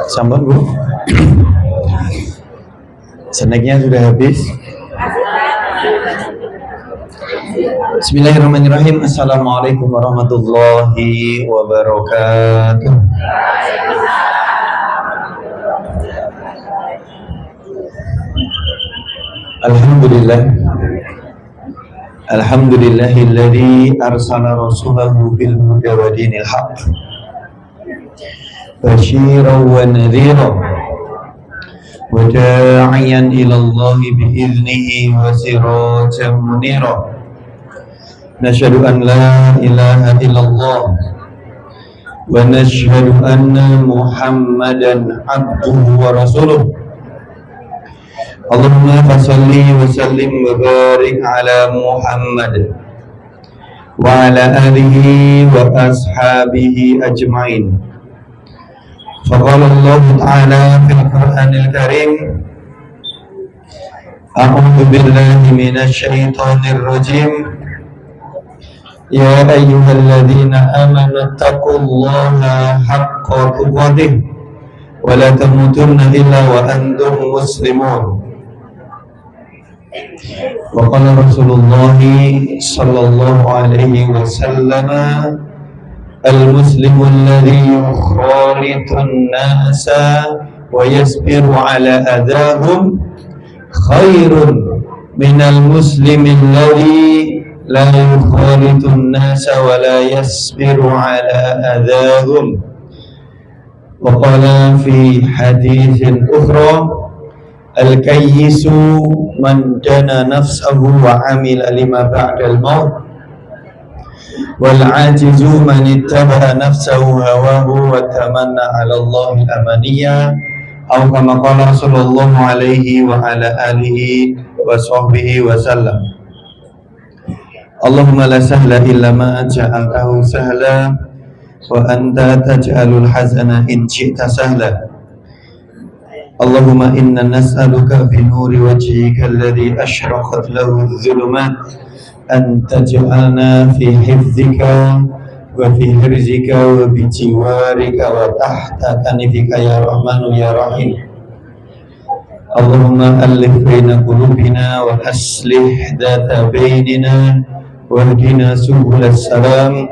Sambal Bu. Snacknya sudah habis. Bismillahirrahmanirrahim. Assalamualaikum warahmatullahi wabarakatuh. Alhamdulillah. Alhamdulillahilladzi arsala rasulahu bil huda wa dinil haqq basyiran wa nadhiran wa da'iyan ila Allah bi idnihi wa sirajan munira. Nashhadu an la ilaha illallah wa nashhadu anna Muhammadan abduhu wa rasuluh. Allahumma salli wa sallim wa barik ala Muhammad wa ala alihi wa ashabihi ajma'in. Faqala Allah ta'ala fil Qur'anil Karim, a'udzu billahi minasy syaithanir rajim. Ya ayyuhalladzina amanu taqullaha haqqa tuqatih wa la tamutunna illa wa antum muslimun. Wa qala Rasulullah sallallahu alaihi wasallam, al-muslimu alladhi yukhalitun nasa wa yasbiru ala adahum khairun minal muslimi alladhi la yukhalitun nasa wa la yasbiru ala adahum. Wa qala fi hadithin ukhra, al-kayyisu man dana nafsahu wa amila lima ba'dal maut wal ajizu man ittaba'a nafsahu hawahu wa tamanna 'ala Allahi al-amaniyya, aw kama qala sallallahu alaihi wa ala alihi wa sahbihi wa sallam. Allahumma la sahla illa ma ja'altahu sahla wa anta taj'alul hazana in syi'ta sahla. Allahumma inna nas'aluka bi nuri wajhika alladhi ashraqat lahu adh-dhulumat an taj'alna fi hifdzika wa fi hirzika wa bi jiwarika wa tahta kanifika ya rahmanu ya rahim. Allahumma alif baina qulubina wa aslih dhata bainina wahdina subulas salam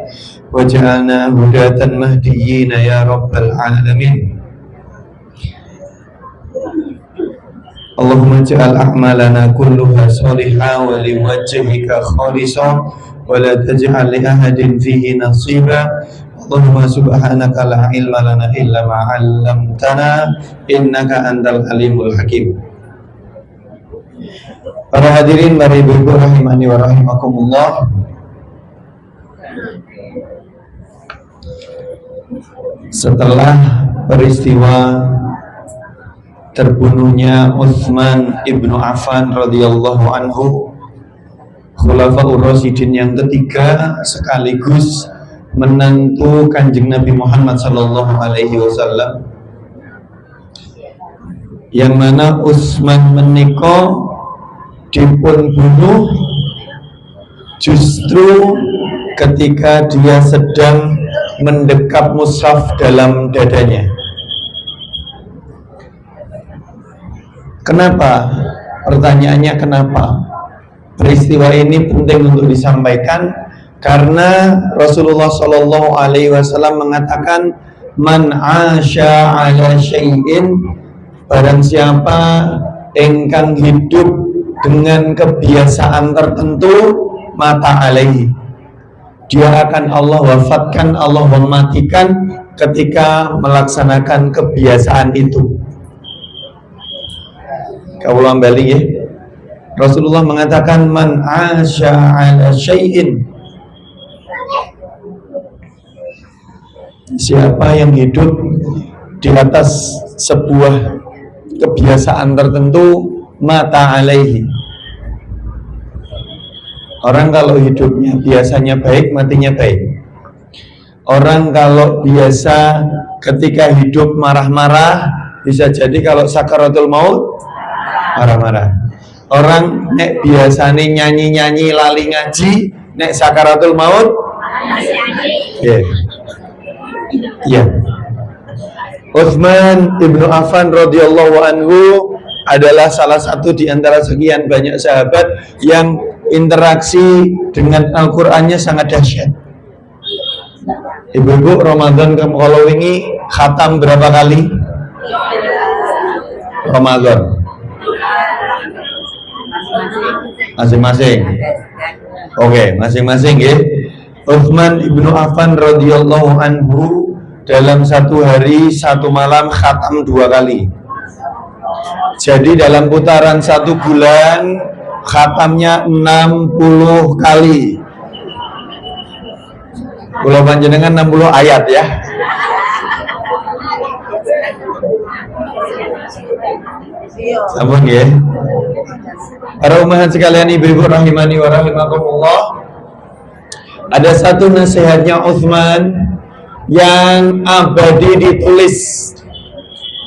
waj'alna hudatan mahdiyyin ya rabbal alamin. Allahumma ja'al a'malana kulluha salihah wa liwajhika khalisah wa la taj'al li ahadin fihi nasiba. Allahumma subhanaka la ilma lana illa ma 'allamtana innaka antal alimul hakim. Para hadirin, para ibu-ibu rahimani wa rahimakumullah. Setelah peristiwa terbunuhnya Utsman ibnu Affan radhiyallahu anhu, Khulafaur Rasyidin yang ketiga sekaligus menantu Kanjeng Nabi Muhammad sallallahu alaihi wasallam, yang mana Utsman menika dipun bunuh justru ketika dia sedang mendekap mushaf dalam dadanya. Kenapa? Pertanyaannya kenapa? Peristiwa ini penting untuk disampaikan karena Rasulullah Shallallahu Alaihi Wasallam mengatakan, man asya ala syai'in, barang siapa engkang hidup dengan kebiasaan tertentu, mata alaihi, dia akan Allah wafatkan, Allah mematikan ketika melaksanakan kebiasaan itu. Kaulah balik ya. Rasulullah mengatakan man asya ala syai'in, siapa yang hidup di atas sebuah kebiasaan tertentu, mata alaihi. Orang kalau hidupnya biasanya baik, matinya baik. Orang kalau biasa ketika hidup marah-marah, bisa jadi kalau sakaratul maut marah-marah. Orang nek biasanya nyanyi-nyanyi lali ngaji, nek sakaratul maut ya. Utsman ibnu Affan radhiyallahu anhu adalah salah satu di antara sekian banyak sahabat yang interaksi dengan Al-Qur'annya sangat dahsyat. Ibu-ibu, Ramadan kalau ini khatam berapa kali? Ramadan masing-masing. Oke, masing-masing ya. Utsman ibnu Affan radhiyallahu anhu dalam satu hari satu malam khatam 2 kali. Jadi dalam putaran 1 bulan khatamnya 60 kali. Kula panjenengan 60 ayat ya. Sampun ya. Para umahat sekalian, ibu-ibu rahimani wa rahimakumullah, ada satu nasihatnya Utsman yang abadi ditulis.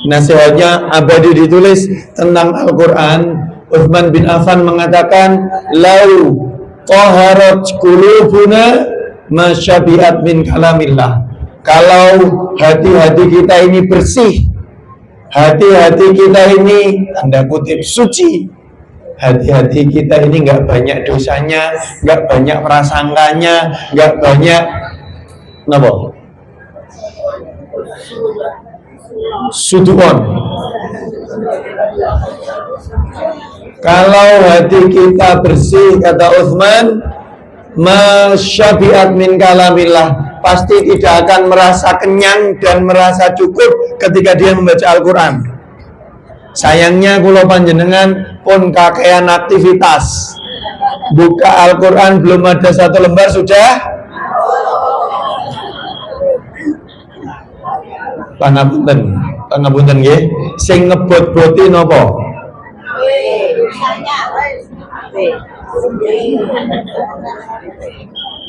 Nasihatnya abadi ditulis tentang Al-Quran. Utsman bin Affan mengatakan, lau taharat qulubuna masyabihat min kalamillah. Kalau hati-hati kita ini bersih, hati-hati kita ini tanda kutip suci, hati-hati kita ini nggak banyak dosanya, nggak banyak prasangkanya, nggak banyak napa? Suduon. Kalau hati kita bersih, kata Utsman, masyabihat min kalamillah, pasti tidak akan merasa kenyang dan merasa cukup ketika dia membaca Al-Quran. Sayangnya kula panjenengan pun kakean aktivitas, buka Al-Quran belum ada 1 lembar sudah pangapunten nggih, sing ngebot-boti napa?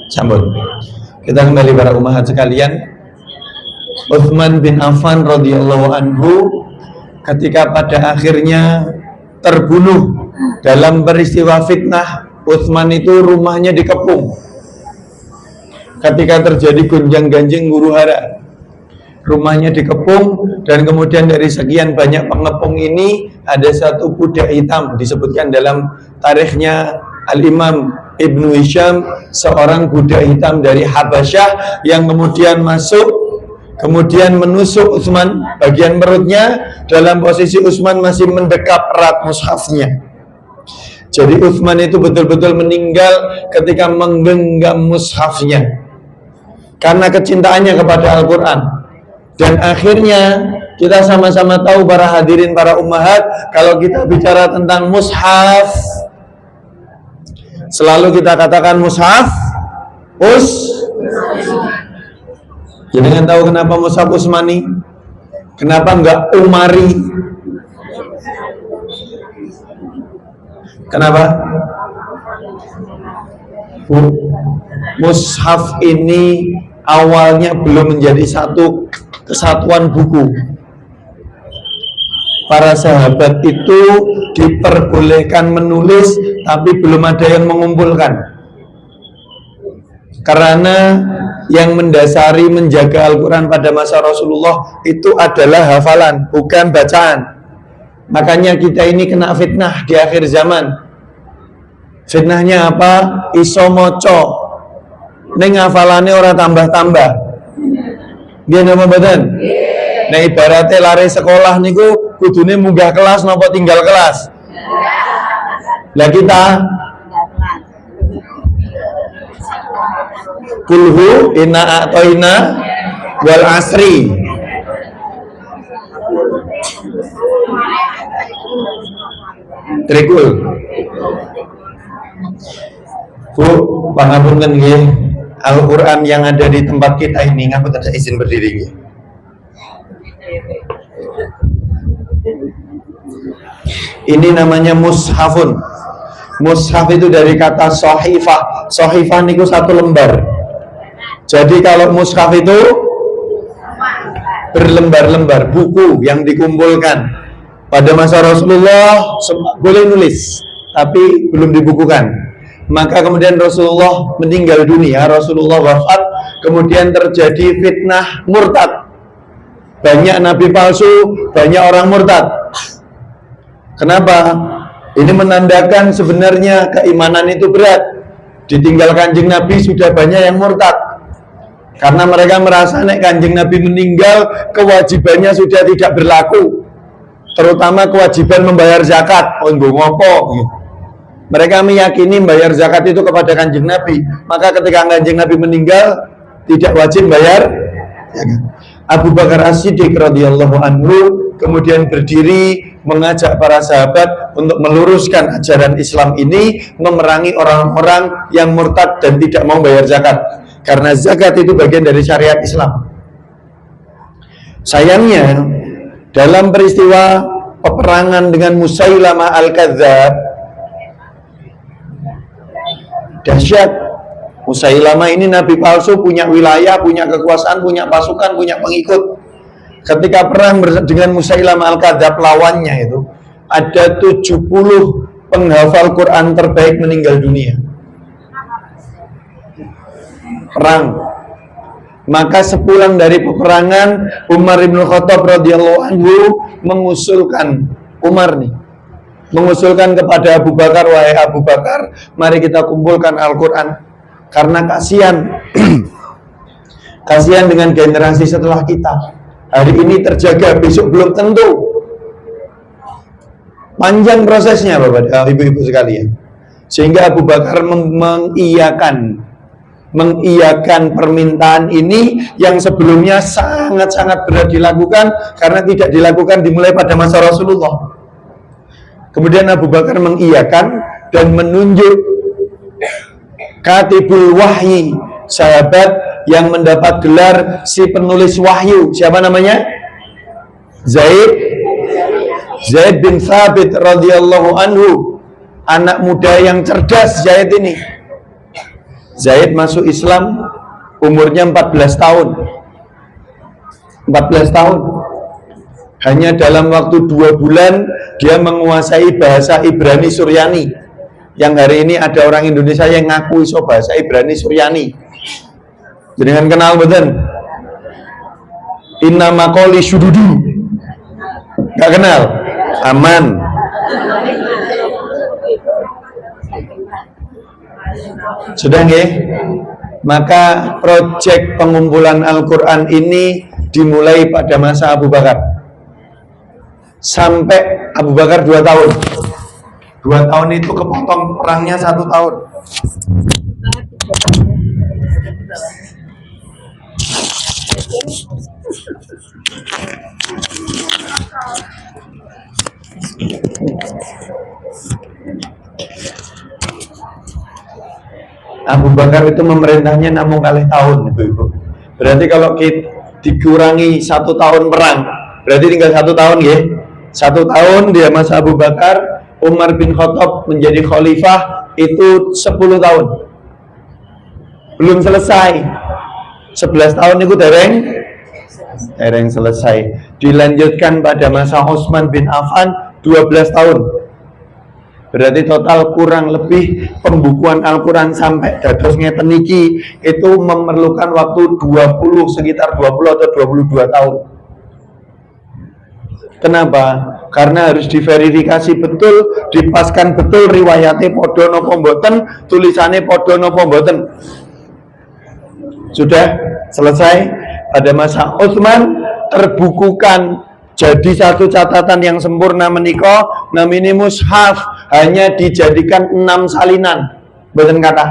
Sambut. Kita kembali para umahat sekalian. Utsman bin Affan radhiyallahu anhu ketika pada akhirnya terbunuh dalam peristiwa fitnah, Utsman itu rumahnya dikepung. Ketika terjadi gonjang-ganjing huru-hara, rumahnya dikepung, dan kemudian dari sekian banyak pengepung ini ada satu budak hitam, disebutkan dalam tarikhnya Al-Imam Ibnu Hisham, seorang budak hitam dari Habasyah yang kemudian masuk, kemudian menusuk Utsman bagian perutnya, dalam posisi Utsman masih mendekap erat mushafnya. Jadi Utsman itu betul-betul meninggal ketika menggenggam mushafnya karena kecintaannya kepada Al-Quran. Dan akhirnya kita sama-sama tahu para hadirin, para ummahat, kalau kita bicara tentang mushaf, selalu kita katakan mushaf Jangan tahu kenapa mushaf Utsmani, kenapa enggak Umari? Kenapa? Mushaf ini awalnya belum menjadi satu kesatuan buku. Para sahabat itu diperbolehkan menulis, tapi belum ada yang mengumpulkan. Karena yang mendasari menjaga Al-Quran pada masa Rasulullah itu adalah hafalan, bukan bacaan. Makanya kita ini kena fitnah di akhir zaman. Fitnahnya apa? Iso moco, ning hafalannya orang tambah-tambah. Dia nama badan. Nah ibaratnya lari sekolah niku kudune munggah kelas nopo tinggal kelas. Lah kita Kulhu inna a'toina wal asri. Trikul. Bu, pangapunten nggih. Al-Qur'an yang ada di tempat kita ini ngapun ada izin berdiri nggih. Ini namanya mushafun. Mushaf itu dari kata sohifah. Sohifah niku satu lembar. Jadi kalau mushaf itu berlembar-lembar buku yang dikumpulkan. Pada masa Rasulullah boleh nulis, tapi belum dibukukan. Maka kemudian Rasulullah meninggal dunia, Rasulullah wafat, kemudian terjadi fitnah murtad. Banyak nabi palsu, banyak orang murtad. Kenapa? Ini menandakan sebenarnya keimanan itu berat. Ditinggal kanjeng Nabi sudah banyak yang murtad. Karena mereka merasa nek kanjeng Nabi meninggal, kewajibannya sudah tidak berlaku. Terutama kewajiban membayar zakat. Oh, ngopo? Mereka meyakini bayar zakat itu kepada kanjeng Nabi. Maka ketika kanjeng Nabi meninggal, tidak wajib bayar zakat. Abu Bakar As-Siddiq radhiyallahu anhu kemudian berdiri mengajak para sahabat untuk meluruskan ajaran Islam ini, memerangi orang-orang yang murtad dan tidak mau bayar zakat. Karena zakat itu bagian dari syariat Islam. Sayangnya, dalam peristiwa peperangan dengan Musailamah Al-Kadzdzab, dahsyat. Musailamah ini nabi palsu, punya wilayah, punya kekuasaan, punya pasukan, punya pengikut. Ketika perang dengan Musailamah Al-Kadzdzab, lawannya itu ada 70 penghafal Quran terbaik meninggal dunia. Perang. Maka sepulang dari peperangan, Umar bin Khattab radhiyallahu anhu mengusulkan kepada Abu Bakar, wahai Abu Bakar, mari kita kumpulkan Al-Quran. Karena kasihan dengan generasi setelah kita. Hari ini terjaga, besok belum tentu. Panjang prosesnya Bapak, Ibu-ibu sekalian. Sehingga Abu Bakar mengiyakan permintaan ini yang sebelumnya sangat-sangat berat dilakukan karena tidak dilakukan dimulai pada masa Rasulullah. Kemudian Abu Bakar mengiyakan dan menunjuk Katibul Wahyi, sahabat yang mendapat gelar si penulis wahyu. Siapa namanya? Zaid bin Thabit radhiyallahu anhu. Anak muda yang cerdas Zaid ini. Zaid masuk Islam umurnya 14 tahun. 14 tahun. Hanya dalam waktu 2 bulan dia menguasai bahasa Ibrani Suryani. Yang hari ini ada orang Indonesia yang ngaku iso bahasa Ibrani Suryani. Jenengan kenal betul? Inna maqali syududu. Gak kenal? Aman. Sudah nggih? Maka proyek pengumpulan Al-Quran ini dimulai pada masa Abu Bakar. Sampai Abu Bakar 2 tahun. 2 tahun itu kepotong perangnya 1 tahun. Abu Bakar itu memerintahnya 6 kali tahun, ibu-ibu. Berarti kalau kita dikurangi 1 tahun perang, berarti tinggal 1 tahun ya. 1 tahun dia masa Abu Bakar. Umar bin Khattab menjadi khalifah itu 10 tahun. Belum selesai. 11 tahun itu dereng selesai. Dilanjutkan pada masa Utsman bin Affan 12 tahun. Berarti total kurang lebih pembukuan Al-Quran sampai dados ngeten iki itu memerlukan waktu sekitar 20 atau 22 tahun. Kenapa? Karena harus diverifikasi betul, dipaskan betul riwayatnya podo napa mboten, tulisannya podo napa mboten. Sudah selesai. Pada masa Utsman terbukukan jadi satu catatan yang sempurna menika namanya mushaf, hanya dijadikan 6 salinan. Mboten kata.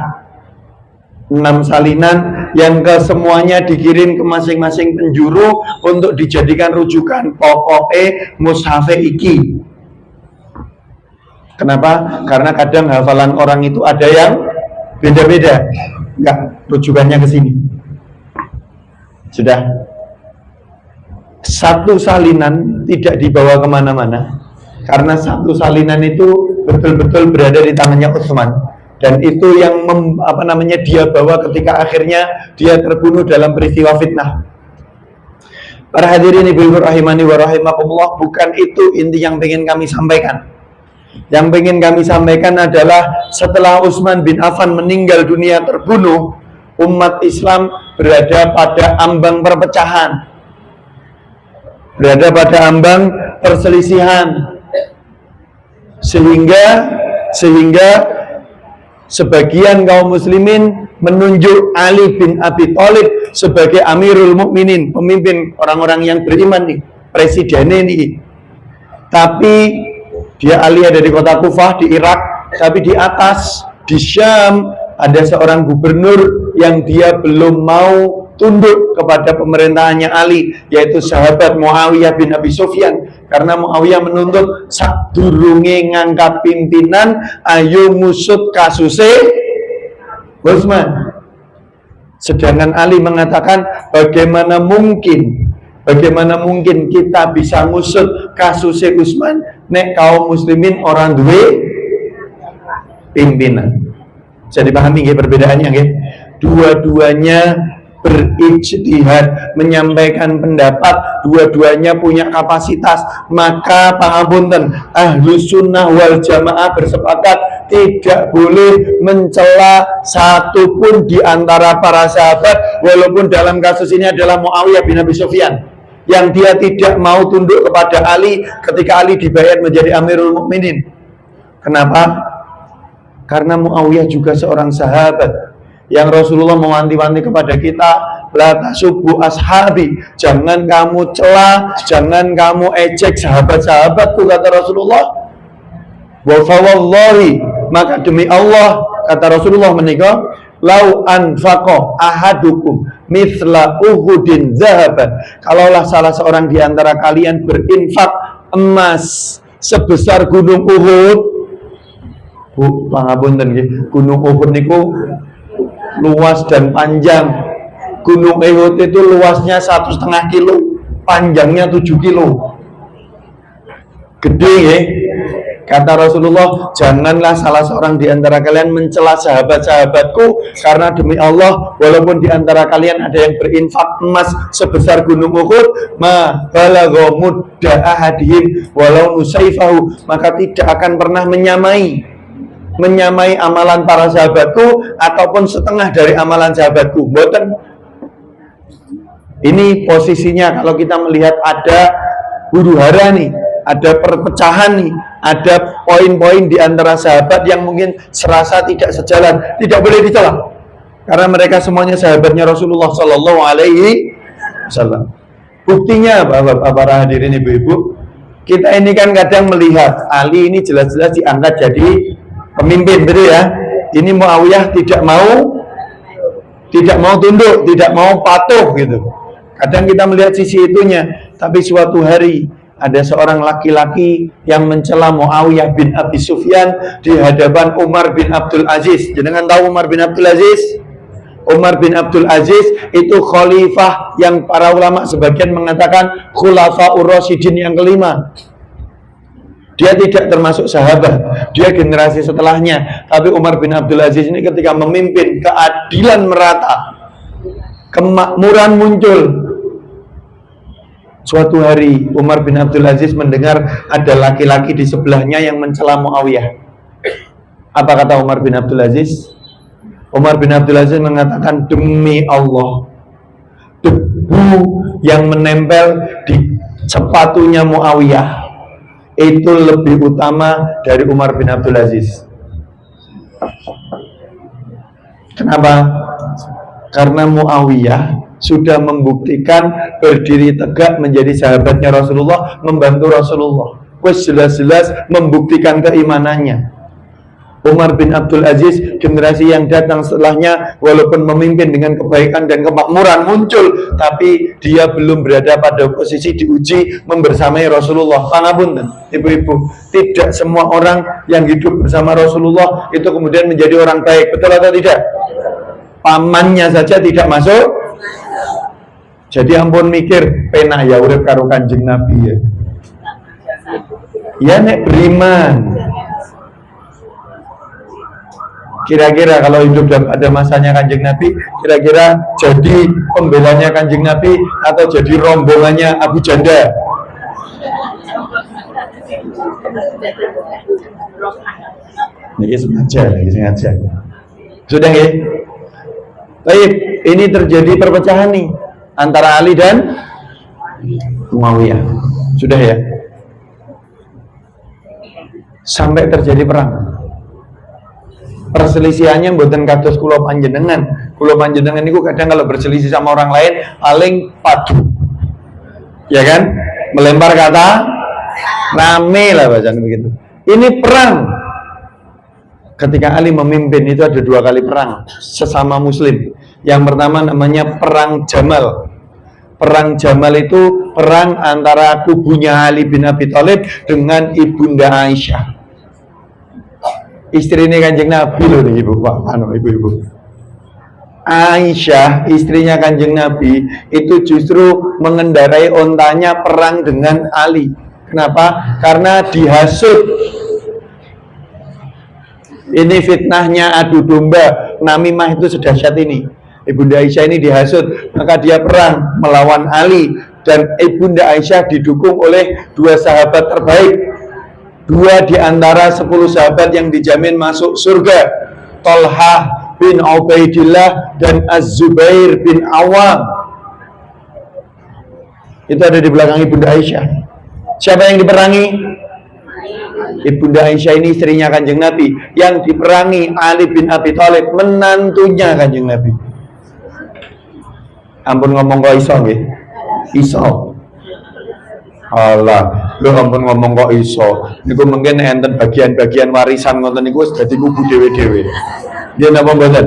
6 salinan yang ke semuanya dikirim ke masing-masing penjuru untuk dijadikan rujukan. Pokoknya mushafe iki. Kenapa? Karena kadang hafalan orang itu ada yang beda-beda. Enggak, rujukannya ke sini. Sudah. Satu salinan tidak dibawa kemana-mana, karena satu salinan itu betul-betul berada di tangannya Utsman. Dan itu yang dia bawa ketika akhirnya dia terbunuh dalam peristiwa fitnah. Para hadirin ibu-ibu rahimani wa rahimakumullah, bukan itu inti yang ingin kami sampaikan. Yang ingin kami sampaikan adalah setelah Utsman bin Affan meninggal dunia terbunuh, umat Islam berada pada ambang perpecahan, berada pada ambang perselisihan, sehingga sebagian kaum muslimin menunjuk Ali bin Abi Thalib sebagai Amirul Mukminin, pemimpin orang-orang yang beriman nih, presidennya nih. Tapi dia Ali ada di kota Kufah di Irak, tapi di atas di Syam ada seorang gubernur yang dia belum mau tunduk kepada pemerintahannya Ali, yaitu sahabat Muawiyah bin Abi Sufyan. Karena Muawiyah menuntut sadurunge ngangkat pimpinan, ayo ngusut kasusnya Utsman. Sedangkan Ali mengatakan, bagaimana mungkin kita bisa ngusut kasusnya Utsman nek kaum muslimin orang duwe pimpinan. Bisa dipahami nggih perbedaannya nggih? Dua-duanya berijtihad, menyampaikan pendapat, dua-duanya punya kapasitas. Maka pangapunten, Ahlus Sunnah wal Jamaah bersepakat tidak boleh mencela satupun di antara para sahabat, walaupun dalam kasus ini adalah Muawiyah bin Abi Sufyan, yang dia tidak mau tunduk kepada Ali ketika Ali dibayar menjadi Amirul Mukminin. Kenapa? Karena Muawiyah juga seorang sahabat yang Rasulullah mewanti-wanti kepada kita, la tasubbu ashabi, jangan kamu cela, jangan kamu ejek sahabat-sahabatku, kata Rasulullah. Wa fawallahi, maka demi Allah, kata Rasulullah menikah, lau anfaqa ahadukum mithla uhudin zahaban, kalaulah salah seorang di antara kalian berinfak emas sebesar gunung Uhud. Bu, pangapunten nggih, gunung Uhud niku luas dan panjang. Gunung Uhud itu luasnya 1,5 kilo, panjangnya 7 kilo. Gede ya. Kata Rasulullah, janganlah salah seorang di antara kalian mencela sahabat-sahabatku, karena demi Allah, walaupun di antara kalian ada yang berinfak emas sebesar gunung Uhud, ma balagha mudda ahadihim walau nusaifahu, maka tidak akan pernah menyamai amalan para sahabatku ataupun setengah dari amalan sahabatku. Mboten. Ini posisinya kalau kita melihat ada huru-hara nih, ada perpecahan nih, ada poin-poin di antara sahabat yang mungkin serasa tidak sejalan, tidak boleh dicela. Karena mereka semuanya sahabatnya Rasulullah Shallallahu Alaihi Wasallam. Buktinya para hadirin ibu-ibu, kita ini kan kadang melihat Ali ini jelas-jelas diangkat jadi pemimpin, betul ya. Ini Muawiyah tidak mau tunduk, tidak mau patuh gitu. Kadang kita melihat sisi itunya, tapi suatu hari ada seorang laki-laki yang mencela Muawiyah bin Abi Sufyan di hadapan Umar bin Abdul Aziz. Jangan tahu Umar bin Abdul Aziz? Umar bin Abdul Aziz itu khalifah yang para ulama sebagian mengatakan khulafaur rasyidin yang kelima. Dia tidak termasuk sahabat, dia generasi setelahnya. Tapi Umar bin Abdul Aziz ini ketika memimpin, keadilan merata, kemakmuran muncul. Suatu hari Umar bin Abdul Aziz mendengar ada laki-laki di sebelahnya yang mencela Muawiyah. Apa kata Umar bin Abdul Aziz? Umar bin Abdul Aziz mengatakan, demi Allah, debu yang menempel di sepatunya Muawiyah itu lebih utama dari Umar bin Abdul Aziz. Kenapa? Karena Muawiyah sudah membuktikan berdiri tegak menjadi sahabatnya Rasulullah, membantu Rasulullah. Wes jelas-jelas membuktikan keimanannya. Umar bin Abdul Aziz, generasi yang datang setelahnya, walaupun memimpin dengan kebaikan dan kemakmuran muncul, tapi dia belum berada pada posisi diuji membersamai Rasulullah. Pangapunten, ibu-ibu, tidak semua orang yang hidup bersama Rasulullah itu kemudian menjadi orang baik, betul atau tidak? Pamannya saja tidak masuk. Jadi ampun mikir, penak ya urip karo Kanjeng Nabi ya. Ya nek beriman. Kira-kira kalau hidup pada masanya Kanjeng Nabi, kira-kira jadi pembelanya Kanjeng Nabi atau jadi rombongannya Abu Janda? Ini sengaja. Sudah ya? Baik, ini terjadi perpecahan nih antara Ali dan Muawiyah. Sudah ya? Sampai terjadi perang. Perselisihannya mboten kados kula panjenengan. Kula panjenengan niku kadang kalau berselisih sama orang lain paling padu. Ya kan? Melempar kata rame lah bacaan begitu. Ini perang. Ketika Ali memimpin itu ada 2 kali perang sesama muslim. Yang pertama namanya perang Jamal. Perang Jamal itu perang antara kubunya Ali bin Abi Thalib dengan ibunda Aisyah. Istrinya Kanjeng Nabi loh nih ibu, Pak, ibu-ibu. Aisyah, istrinya Kanjeng Nabi, itu justru mengendarai ontanya perang dengan Ali. Kenapa? Karena dihasut. Ini fitnahnya adu domba, namimah itu sedahsyat ini. Ibunda Aisyah ini dihasut, maka dia perang melawan Ali. Dan ibunda Aisyah didukung oleh 2 sahabat terbaik. 2 di antara 10 sahabat yang dijamin masuk surga, Thalhah bin Ubaidillah dan Az-Zubair bin Awam. Itu ada di belakang ibunda Aisyah. Siapa yang diperangi? Ibunda Aisyah ini istrinya Kanjeng Nabi. Yang diperangi Ali bin Abi Thalib, menantunya Kanjeng Nabi. Ampun ngomong kok iso nggih? Iso. Allah, lu ampun ngomong kok iso. Niku mungkin enten bagian-bagian warisan ngoten niku wis dadi kubu dhewe-dhewe. Nggih napa mboten?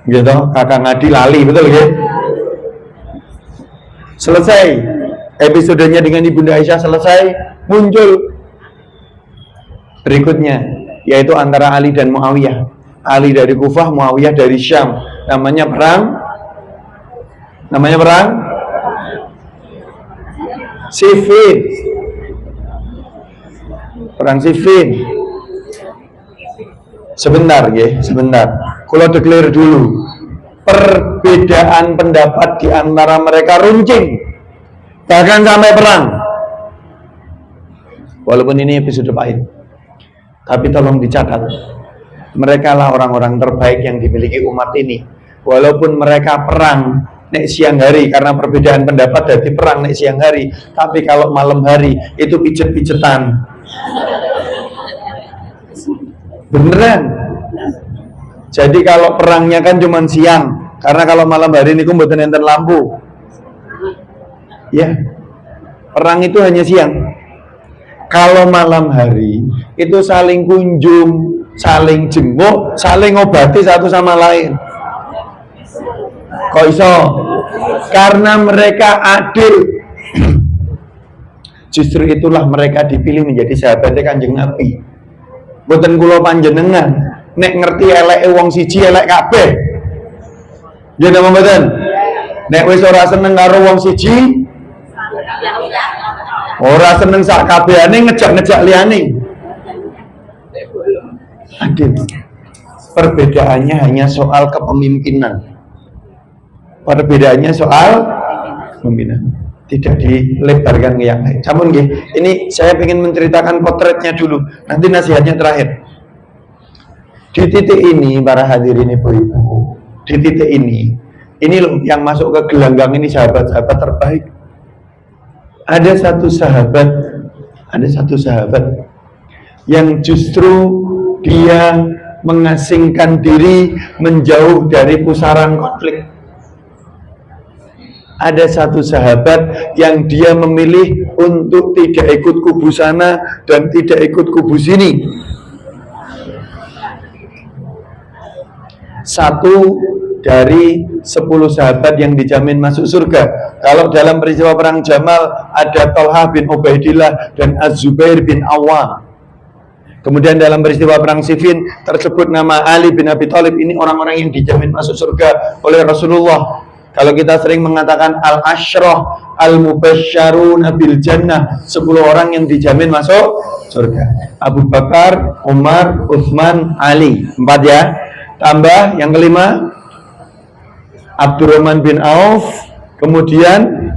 Nggih toh, Kakang Adi lali, betul nggih? Selesai episodenya dengan ibunda Aisyah selesai, muncul berikutnya yaitu antara Ali dan Muawiyah. Ali dari Kufah, Muawiyah dari Syam. Namanya perang Siffin. Perang Siffin. Sebentar ya, sebentar. Kalau declare dulu. Perbedaan pendapat di antara mereka runcing. Bahkan sampai perang. Walaupun ini episode pahit. Tapi tolong dicatat. Mereka lah orang-orang terbaik yang dimiliki umat ini. Walaupun mereka perang nek siang hari karena perbedaan pendapat dari perang nek siang hari, tapi kalau malam hari itu pijet-pijetan. Beneran. Jadi kalau perangnya kan cuma siang, karena kalau malam hari ini mboten enten lampu. Ya. Perang itu hanya siang. Kalau malam hari itu saling kunjung, saling jenguk, saling ngobati satu sama lain. Kok iso? Karena mereka adil. Justru itulah mereka dipilih menjadi sahabatnya Kanjeng Nabi. Mboten kula panjenengan nek ngerti eleke wong siji elek kabeh. Ya napa mboten? Nek wis ora seneng karo wong siji, ora seneng sak kabehane ngejak-ngejak liyane. Adil. Perbedaannya hanya soal kepemimpinan. Perbedaannya soal pemimpinan, tidak dilebarkan ke yang lain. Namun ini saya ingin menceritakan potretnya dulu, nanti nasihatnya terakhir. Di titik ini para hadirin ibu-ibu, di titik ini loh yang masuk ke gelanggang ini sahabat-sahabat terbaik. Ada satu sahabat yang justru dia mengasingkan diri menjauh dari pusaran konflik. Ada satu sahabat yang dia memilih untuk tidak ikut kubu sana dan tidak ikut kubu sini. Satu dari 10 sahabat yang dijamin masuk surga. Kalau dalam peristiwa perang Jamal ada Thalhah bin Ubaidillah dan Az-Zubair bin Awam. Kemudian dalam peristiwa perang Siffin tersebut nama Ali bin Abi Thalib. Ini orang-orang yang dijamin masuk surga oleh Rasulullah. Kalau kita sering mengatakan al-asyrah al-mubasysyaruna bil jannah, 10 orang yang dijamin masuk surga. Abu Bakar, Umar, Utsman, Ali. 4 ya. Tambah yang kelima Abdurrahman bin Auf, kemudian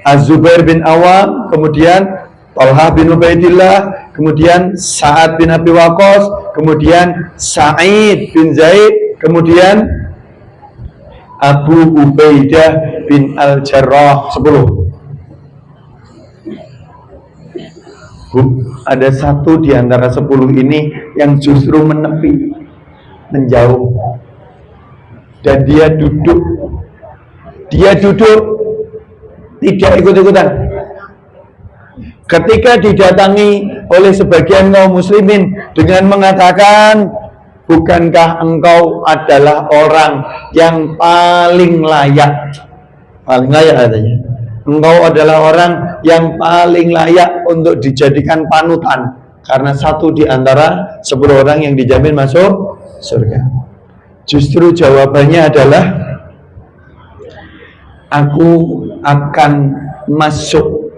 Az-Zubair bin Awam, kemudian Thalhah bin Ubaidillah, kemudian Sa'ad bin Abi Waqqas, kemudian Sa'id bin Zaid, kemudian Abu Ubaidah bin Al-Jarrah. 10. Ada satu di antara 10 ini yang justru menepi, menjauh, dan dia duduk tidak ikut-ikutan. Ketika didatangi oleh sebagian kaum muslimin dengan mengatakan, bukankah engkau adalah orang yang paling layak katanya, engkau adalah orang yang paling layak untuk dijadikan panutan, karena satu di antara 10 orang yang dijamin masuk surga. Justru jawabannya adalah, aku akan masuk,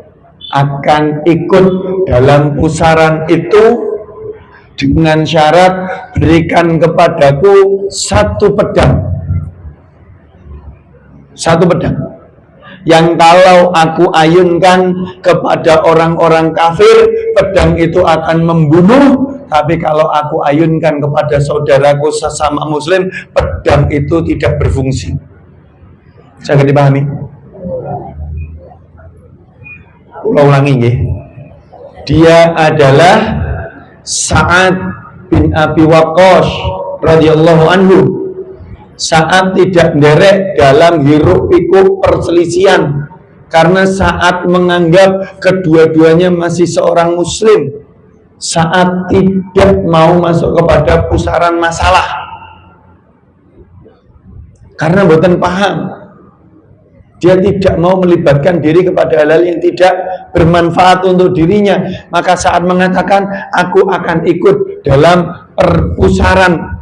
akan ikut dalam pusaran itu dengan syarat berikan kepadaku satu pedang yang kalau aku ayunkan kepada orang-orang kafir, pedang itu akan membunuh. Tapi kalau aku ayunkan kepada saudaraku sesama muslim, pedang itu tidak berfungsi. Saya dipahami? Ulang ulangi ya. Dia adalah Sa'ad bin Abi Waqqas radhiyallahu anhu. Sa'ad tidak nderek dalam hiruk pikuk perselisihan, karena Sa'ad menganggap kedua-duanya masih seorang muslim. Sa'ad tidak mau masuk kepada pusaran masalah karena bukan paham. Dia tidak mau melibatkan diri kepada hal-hal yang tidak bermanfaat untuk dirinya. Maka Sa'ad mengatakan, aku akan ikut dalam perpusaran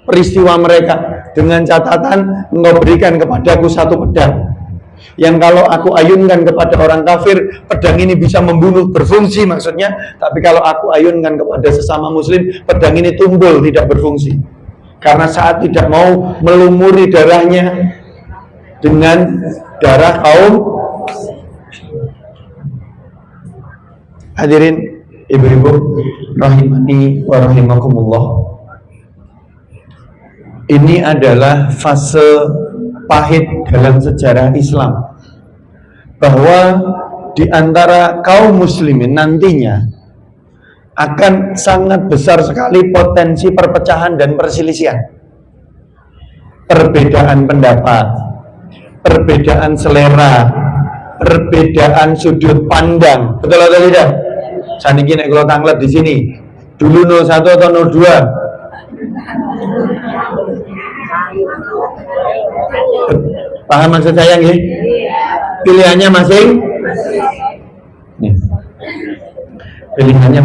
peristiwa mereka dengan catatan engkau berikan kepadaku satu pedang yang kalau aku ayunkan kepada orang kafir, pedang ini bisa membunuh, berfungsi maksudnya. Tapi kalau aku ayunkan kepada sesama muslim, pedang ini tumbul, tidak berfungsi. Karena Sa'ad tidak mau melumuri darahnya dengan darah kaum. Hadirin ibu-ibu rahimani wa rahimakumullah, ini adalah fase pahit dalam sejarah Islam, bahwa di antara kaum muslimin nantinya akan sangat besar sekali potensi perpecahan dan perselisihan, perbedaan pendapat, perbedaan selera, perbedaan sudut pandang. Betul atau tidak? Saniki nek kula tanglet di sini, dulu 01 atau 02? Paham maksud saya nggih? Pilihannya pilihannya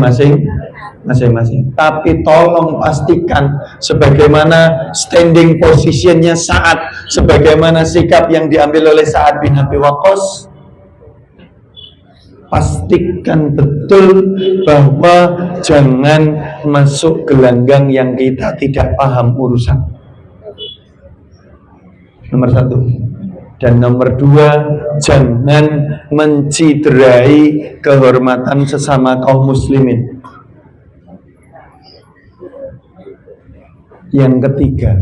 masing-masing. Tapi tolong pastikan sebagaimana standing positionnya Sa'ad, sebagaimana sikap yang diambil oleh Sa'ad bin Abi Waqqas, pastikan betul bahwa jangan masuk gelanggang yang kita tidak paham urusan. Nomor 1. Dan nomor 2, jangan menciderai kehormatan sesama kaum muslimin. Yang ketiga,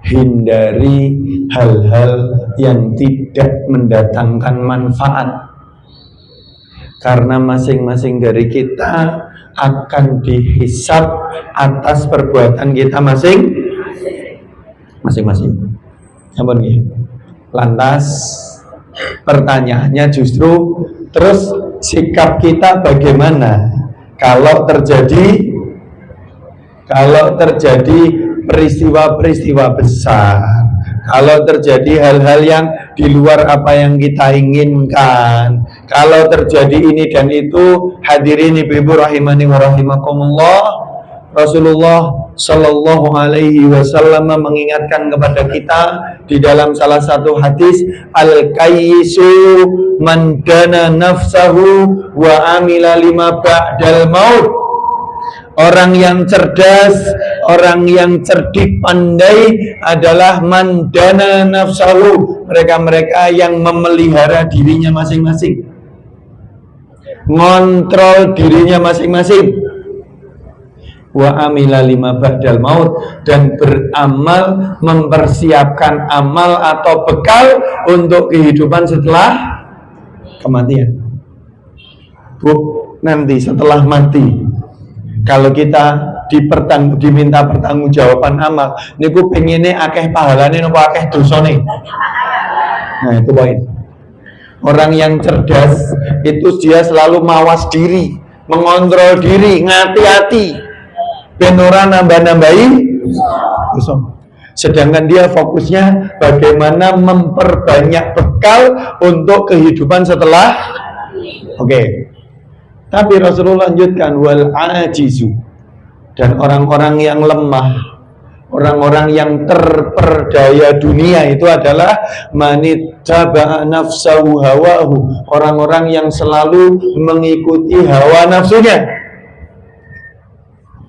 hindari hal-hal yang tidak mendatangkan manfaat, karena masing-masing dari kita akan dihisab atas perbuatan kita masing-masing. Ampun nggih. Lantas pertanyaannya justru terus sikap kita bagaimana kalau terjadi peristiwa-peristiwa besar, kalau terjadi hal-hal yang di luar apa yang kita inginkan, kalau terjadi ini dan itu. Hadirin ibu-ibu rahimani wa rahimakumullah, Rasulullah Shallallahu Alaihi Wasallam mengingatkan kepada kita di dalam salah satu hadis, al-kayyisu man dana nafsahu wa amila lima ba'dal maut. Orang yang cerdas, orang yang cerdik pandai adalah man dana nafsahu, mereka-mereka yang memelihara dirinya masing-masing, ngontrol dirinya masing-masing. Wa amila lima ba'dal maut, dan beramal, mempersiapkan amal atau bekal untuk kehidupan setelah kematian. Bu, nanti setelah mati, kalau kita diminta pertanggungjawaban amal, niku pengennya akeh pahalane napa akeh dosane. Nah, itu poin. Orang yang cerdas itu dia selalu mawas diri, mengontrol diri, ngati-hati ben ora nambah-nambahi dosa. Sedangkan dia fokusnya bagaimana memperbanyak bekal untuk kehidupan setelah. Oke. Tapi Rasulullah lanjutkan wal ajizu, dan orang-orang yang lemah, orang-orang yang terperdaya dunia itu adalah manittaba nafsahu hawahu, orang-orang yang selalu mengikuti hawa nafsunya.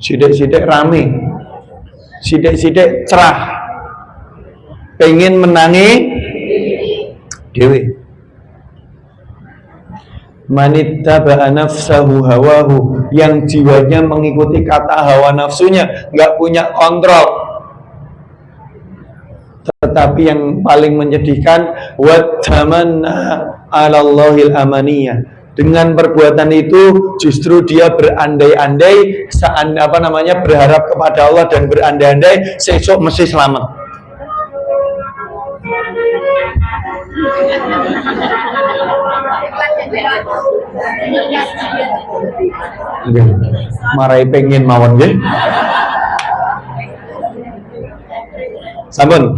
Sidik-sidik rame, sidik-sidik cerah, pengen menangi dewe. Manittaba nafsahu hawahu, yang jiwanya mengikuti kata hawa nafsunya, nggak punya kontrol. Tetapi yang paling menyedihkan, wattamanna 'alallahil amaniyah, dengan perbuatan itu justru dia berandai-andai berharap kepada Allah dan berandai-andai sesok mesti selamat. Marai pengen mawon nggih. Sampun.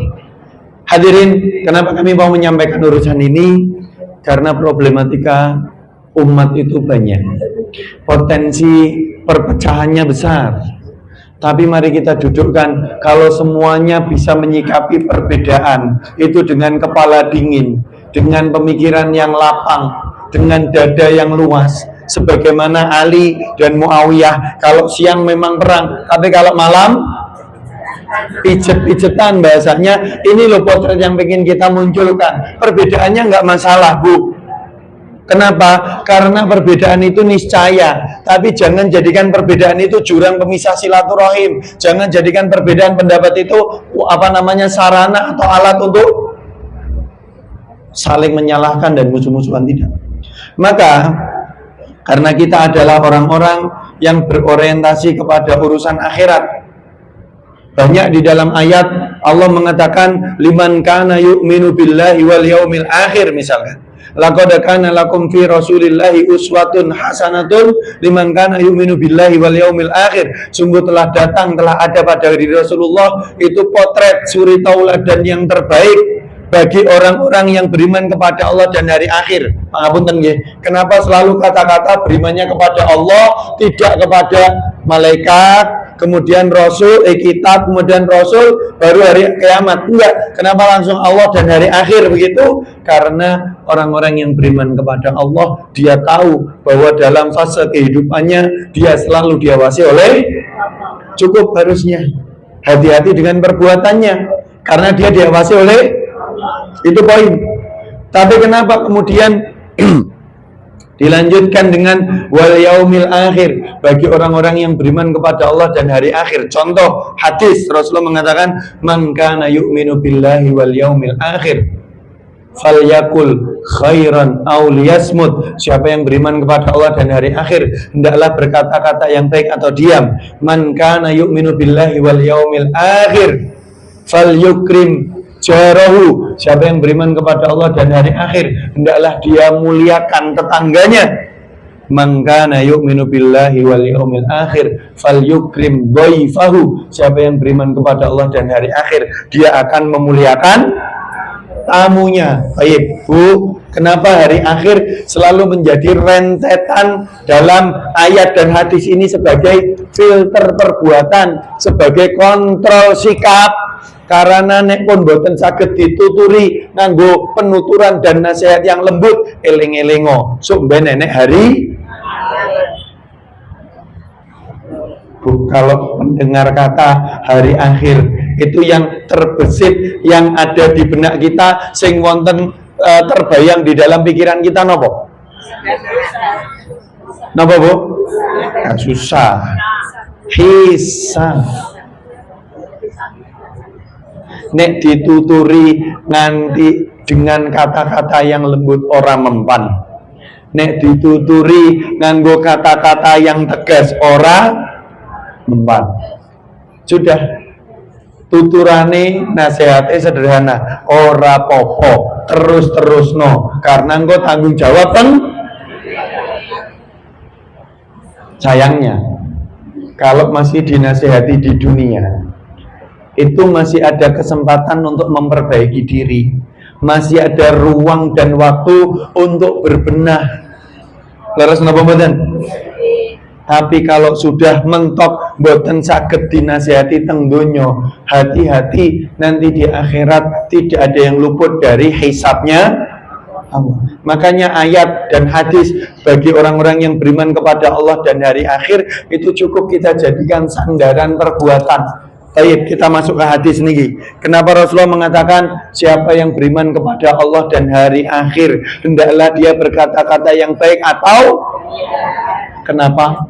Hadirin, kenapa kami mau menyampaikan urusan ini? Karena problematika umat itu banyak, potensi perpecahannya besar. Tapi mari kita dudukkan, kalau semuanya bisa menyikapi perbedaan itu dengan kepala dingin, dengan pemikiran yang lapang, dengan dada yang luas, sebagaimana Ali dan Muawiyah. Kalau siang memang perang, tapi kalau malam pijet-pijetan bahasanya. Ini loh potret yang pengen kita munculkan. Perbedaannya nggak masalah, Bu. Kenapa? Karena perbedaan itu niscaya, tapi jangan jadikan perbedaan itu jurang pemisah silaturahim. Jangan jadikan perbedaan pendapat itu sarana atau alat untuk saling menyalahkan dan musuh-musuhan, tidak. Maka karena kita adalah orang-orang yang berorientasi kepada urusan akhirat, banyak di dalam ayat Allah mengatakan liman kana yu'minu billahi wal yaumil akhir, misalkan laqad kana lakum fi rasulillahi uswatun hasanatun liman kana yu'minu billahi wal yaumil akhir. Sungguh telah ada pada diri Rasulullah itu potret suri tauladan yang terbaik bagi orang-orang yang beriman kepada Allah dan hari akhir. Pangapunten nggih. Kenapa selalu kata-kata berimannya kepada Allah, tidak kepada malaikat, kemudian Rasul, kitab, kemudian Rasul, baru hari kiamat? Enggak. Kenapa langsung Allah dan hari akhir begitu? Karena orang-orang yang beriman kepada Allah, dia tahu bahwa dalam fase kehidupannya dia selalu diawasi oleh, cukup harusnya hati-hati dengan perbuatannya karena dia diawasi oleh, itu poin. Tapi kenapa kemudian dilanjutkan dengan wal yaumil akhir, bagi orang-orang yang beriman kepada Allah dan hari akhir? Contoh hadis Rasulullah mengatakan man kana yu'minu billahi wal yaumil akhir falyakul khairan aw liyasmut. Siapa yang beriman kepada Allah dan hari akhir, hendaklah berkata-kata yang baik atau diam. Man kana yu'minu billahi wal yaumil akhir falyukrim jarahu, siapa yang beriman kepada Allah dan hari akhir, hendaklah dia muliakan tetangganya. Man kana yu'minu billahi wal yawmil akhir falyukrim dhaifahu, siapa yang beriman kepada Allah dan hari akhir, dia akan memuliakan tamunya. Baik, Bu, kenapa hari akhir selalu menjadi rentetan dalam ayat dan hadis ini sebagai filter perbuatan, sebagai kontrol sikap? Karena nek pun boten saged dituturi nganggo penuturan dan nasihat yang lembut, eling-elingo sok ben nenek hari. Bu, kalau mendengar kata hari akhir itu yang terbesit, yang ada di benak kita, sing wonten terbayang di dalam pikiran kita nopo? Nopo, Bu? Nah, susah. Hisab. Nek dituturi nanti dengan kata-kata yang lembut orang mempan. Nek dituturi nganggo kata-kata yang tegas orang mempan. Sudah, tuturane nasihatnya sederhana, ora popo, terus no, karena engkau tanggung jawab kan. Sayangnya kalau masih dinasihati di dunia, itu masih ada kesempatan untuk memperbaiki diri, masih ada ruang dan waktu untuk berbenah. Leres napa mboten? Tapi kalau sudah mentok mboten saged dinasihati teng donya, hati-hati nanti di akhirat tidak ada yang luput dari hisabnya Allah. Makanya ayat dan hadis bagi orang-orang yang beriman kepada Allah dan hari akhir itu cukup kita jadikan sandaran perbuatan. Baik, kita masuk ke hadis niki. Kenapa Rasulullah mengatakan siapa yang beriman kepada Allah dan hari akhir hendaklah dia berkata-kata yang baik atau kenapa?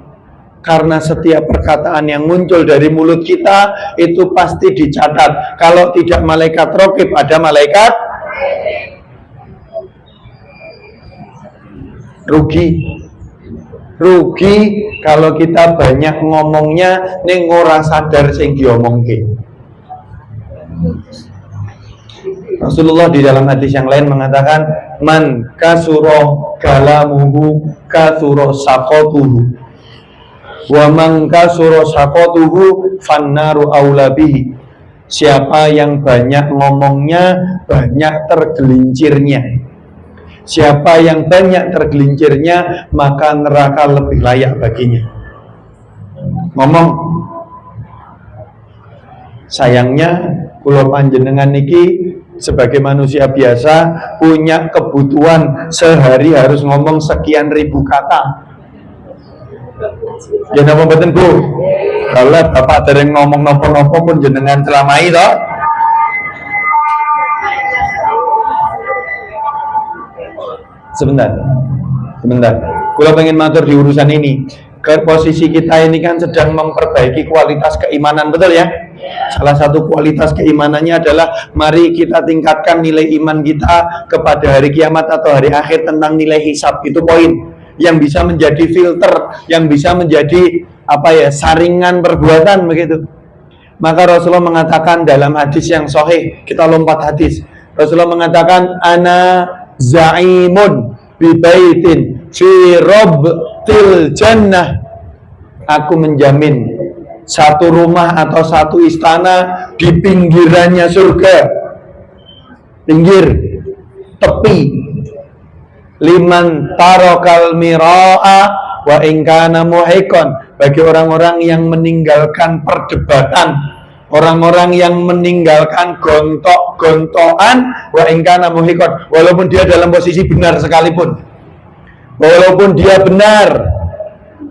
Karena setiap perkataan yang muncul dari mulut kita itu pasti dicatat. Kalau tidak malaikat raqib, ada malaikat rugi kalau kita banyak ngomongnya ning ora sadar sing diomongke. Rasulullah di dalam hadis yang lain mengatakan man kasuro kalamuhu kasuro sakotuhu wa man kasuro sakotuhu fannaru aula bihi. Siapa yang banyak ngomongnya banyak tergelincirnya. Siapa yang banyak tergelincirnya maka neraka lebih layak baginya. Ngomong. Sayangnya kula panjenengan niki sebagai manusia biasa punya kebutuhan sehari harus ngomong sekian ribu kata. Ya napa mboten, Bu? Kalau Bapak dereng ngomong nopo-nopo pun jenengan celamai toh. Sebentar. Kalau pengen matur di urusan ini, ke posisi kita ini kan sedang memperbaiki kualitas keimanan, betul ya? Salah satu kualitas keimanannya adalah mari kita tingkatkan nilai iman kita kepada hari kiamat atau hari akhir tentang nilai hisab. Itu poin yang bisa menjadi filter, yang bisa menjadi saringan perbuatan begitu. Maka Rasulullah mengatakan dalam hadis yang sahih, kita lompat hadis. Rasulullah mengatakan ana za'imun bibaitin fi rabtil jannah. Aku menjamin satu rumah atau satu istana di pinggirannya surga. Pinggir, tepi. Liman tarokal miraa wa ingkana muhikon. Bagi orang-orang yang meninggalkan perdebatan, orang-orang yang meninggalkan gontok-gontokan, wa ingkana muhikon, walaupun dia dalam posisi benar sekalipun, walaupun dia benar,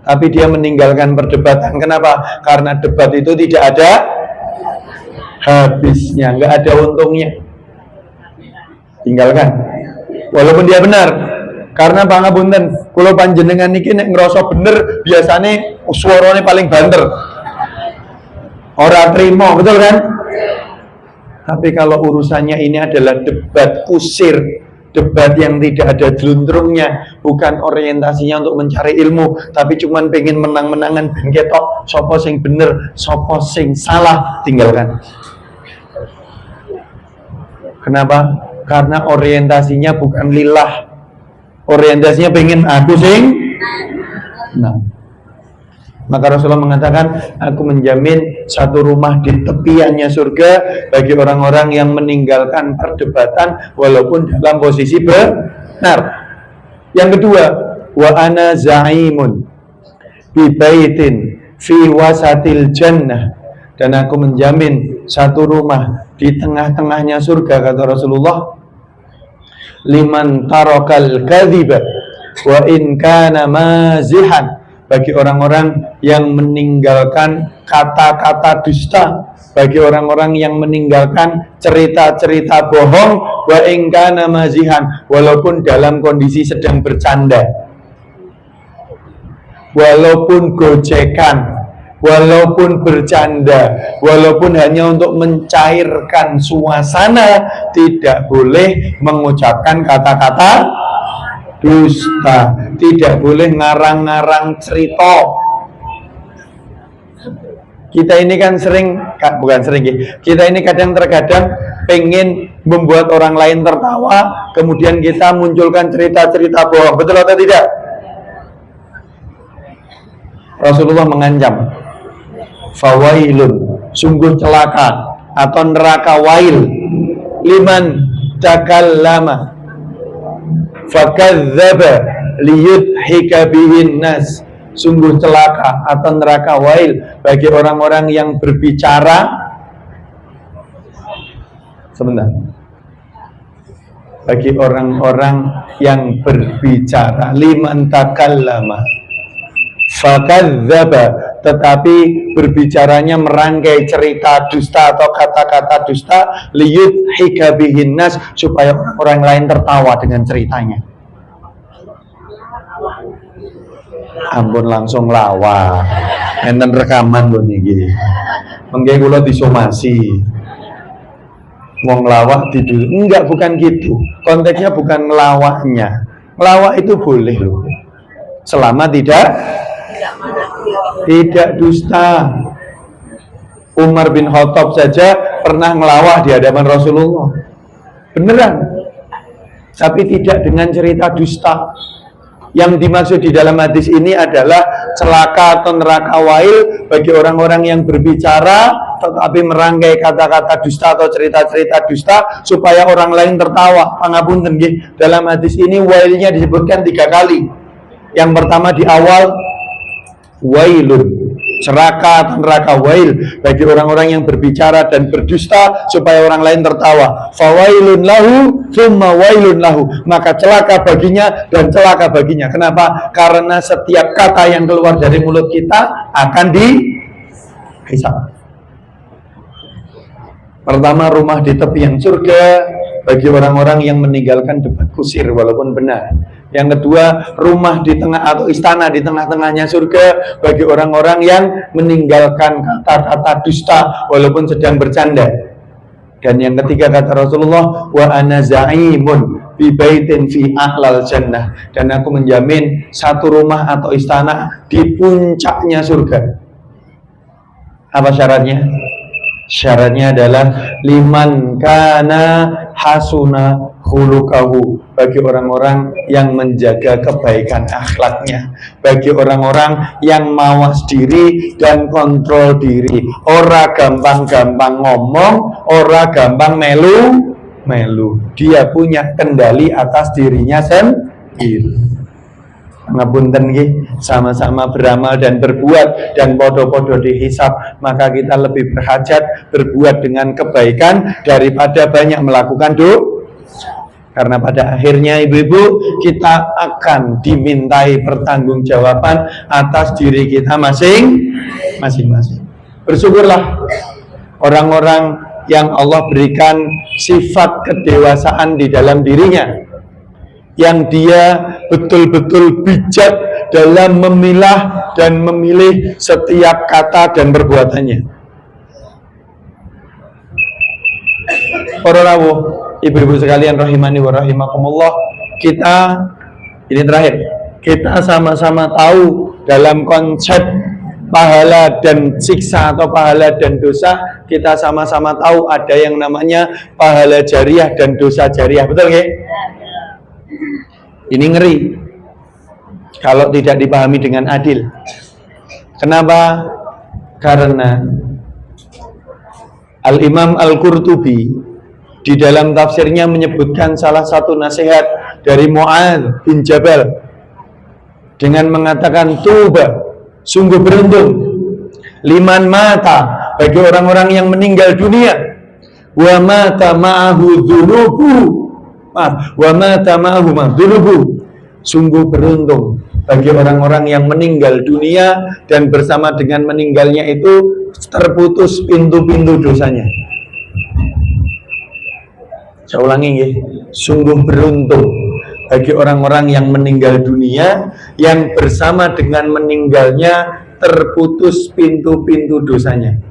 tapi dia meninggalkan perdebatan. Kenapa? Karena debat itu tidak ada habisnya, nggak ada untungnya. Tinggalkan, walaupun dia benar. Karena pangapunten, kula panjenengan niki nek ngrasa bener biasane suarane paling banter. Ora trimo, betul kan? Tapi kalau urusannya ini adalah debat kusir, debat yang tidak ada jeluntrungnya, bukan orientasinya untuk mencari ilmu, tapi cuman pengen menang-menangan ben ketok sapa sing bener, sapa sing salah, tinggalkan. Kenapa? Karena orientasinya bukan lillah, orientasinya pengen aku sing. Nah, maka Rasulullah mengatakan, aku menjamin satu rumah di tepiannya surga bagi orang-orang yang meninggalkan perdebatan walaupun dalam posisi benar. Yang kedua, wa ana za'imun bi baitin fi wasatil jannah, dan aku menjamin satu rumah di tengah-tengahnya surga, kata Rasulullah, liman tarakal kadhiba wa in kana mazihan, bagi orang-orang yang meninggalkan kata-kata dusta, bagi orang-orang yang meninggalkan cerita-cerita bohong, wa in kana mazihan, walaupun dalam kondisi sedang bercanda, walaupun gojekan, walaupun bercanda, walaupun hanya untuk mencairkan suasana, tidak boleh mengucapkan kata-kata dusta, tidak boleh ngarang-ngarang cerita. Kita ini kan kita ini kadang-terkadang pengen membuat orang lain tertawa, kemudian kita munculkan cerita-cerita bohong, betul atau tidak? Rasulullah mengancam, fawailun, sungguh celaka atau neraka wail, liman takallama fakadzdzaba liyudhika bihin nas, sungguh celaka atau neraka wail bagi orang-orang yang berbicara, bagi orang-orang yang berbicara, liman takallama fakadzdzaba, tetapi berbicaranya merangkai cerita dusta atau kata-kata dusta, liyudhika bihin nas, supaya orang lain tertawa dengan ceritanya. Ampun langsung lawa. Enten rekaman lho niki. Mengke kula disomasi. Wong ngelawak tidur. Enggak, bukan gitu. Konteksnya bukan ngelawaknya. Ngelawak itu boleh loh, selama tidak dusta. Umar bin Khattab saja pernah ngelawak di hadapan Rasulullah, beneran, tapi tidak dengan cerita dusta. Yang dimaksud di dalam hadis ini adalah celaka atau neraka wail bagi orang-orang yang berbicara tetapi merangkai kata-kata dusta atau cerita-cerita dusta supaya orang lain tertawa. Pangapunten nggih, dalam hadis ini wailnya disebutkan 3 kali. Yang pertama di awal, wailun, celaka atau neraka wail bagi orang-orang yang berbicara dan berdusta supaya orang lain tertawa. Fawailun lahu tsumma wailun lahu, maka celaka baginya dan celaka baginya. Kenapa? Karena setiap kata yang keluar dari mulut kita akan dihisab. Pertama, rumah di tepian surga bagi orang-orang yang meninggalkan debat kusir walaupun benar. Yang kedua, rumah di tengah atau istana di tengah-tengahnya surga bagi orang-orang yang meninggalkan kata-kata dusta walaupun sedang bercanda. Dan yang ketiga, kata Rasulullah, wa ana za'imun bi baitin fi a'lal jannah, dan aku menjamin satu rumah atau istana di puncaknya surga. Apa syaratnya? Syaratnya adalah liman kana hasuna khuluqahu, bagi orang-orang yang menjaga kebaikan akhlaknya, bagi orang-orang yang mawas diri dan kontrol diri, ora gampang-gampang ngomong, ora gampang melu, dia punya kendali atas dirinya sendiri. Ngapunten nggih, sama-sama beramal dan berbuat dan podo-podo dihisab, maka kita lebih berhajat berbuat dengan kebaikan daripada banyak melakukan dosa. Karena pada akhirnya ibu-ibu, kita akan dimintai pertanggungjawaban atas diri kita masing-masing. Bersyukurlah orang-orang yang Allah berikan sifat kedewasaan di dalam dirinya, yang dia betul-betul bijak dalam memilah dan memilih setiap kata dan perbuatannya. Para rawuh, ibu-ibu sekalian rahimani wa rahimakumullah, kita ini terakhir, kita sama-sama tahu dalam konsep pahala dan siksa atau pahala dan dosa, kita sama-sama tahu ada yang namanya pahala jariah dan dosa jariah, betul nggak? Ini ngeri kalau tidak dipahami dengan adil. Kenapa? Karena Al-Imam Al-Qurtubi di dalam tafsirnya menyebutkan salah satu nasihat dari Mu'adz bin Jabal dengan mengatakan, tuba, sungguh beruntung, liman mata, bagi orang-orang yang meninggal dunia, wa mata ma'ahu dzunubu, wa mata ma'ahu dzunubu, sungguh beruntung bagi orang-orang yang meninggal dunia dan bersama dengan meninggalnya itu terputus pintu-pintu dosanya. Saya ulangi ya, sungguh beruntung bagi orang-orang yang meninggal dunia yang bersama dengan meninggalnya terputus pintu-pintu dosanya.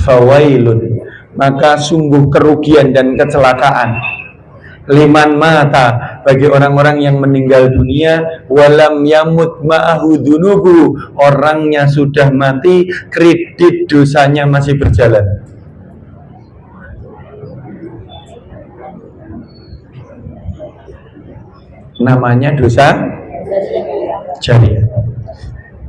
Fawailun, maka sungguh kerugian dan kecelakaan. Liman mata, bagi orang-orang yang meninggal dunia, walam yamut ma'ahu dunubu, orangnya sudah mati, kredit dosanya masih berjalan. Namanya dosa jariah.